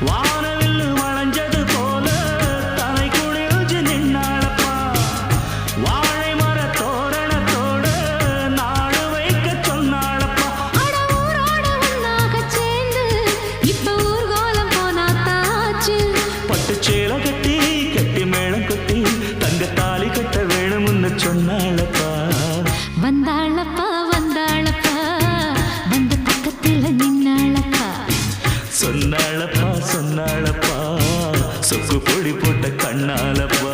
வானவில்லு வளைஞ்சது போல தலை குளிர்ச்சி நின்னாளப்பா வாழை மர தோரணத்தோட நாடு வைக்க சொன்னாளப்பா அட ஊரோட ஒன்னாக சேர்ந்து இப்ப ஊர்கோலம் போனாத்தாச்சு பட்டுச்சேலை கட்டி கட்டி மேளம் கொட்டி தங்க தாலி கட்ட வேணும்னு சொன்னாளப்பா வந்தாளப்பா வந்தாளப்பா வந்து பக்கத்துல நின்னாளப்பா சொன்னாளப்பா சொன்னாளப்பா சொக்கு பொடி போட்ட கண்ணாலப்பா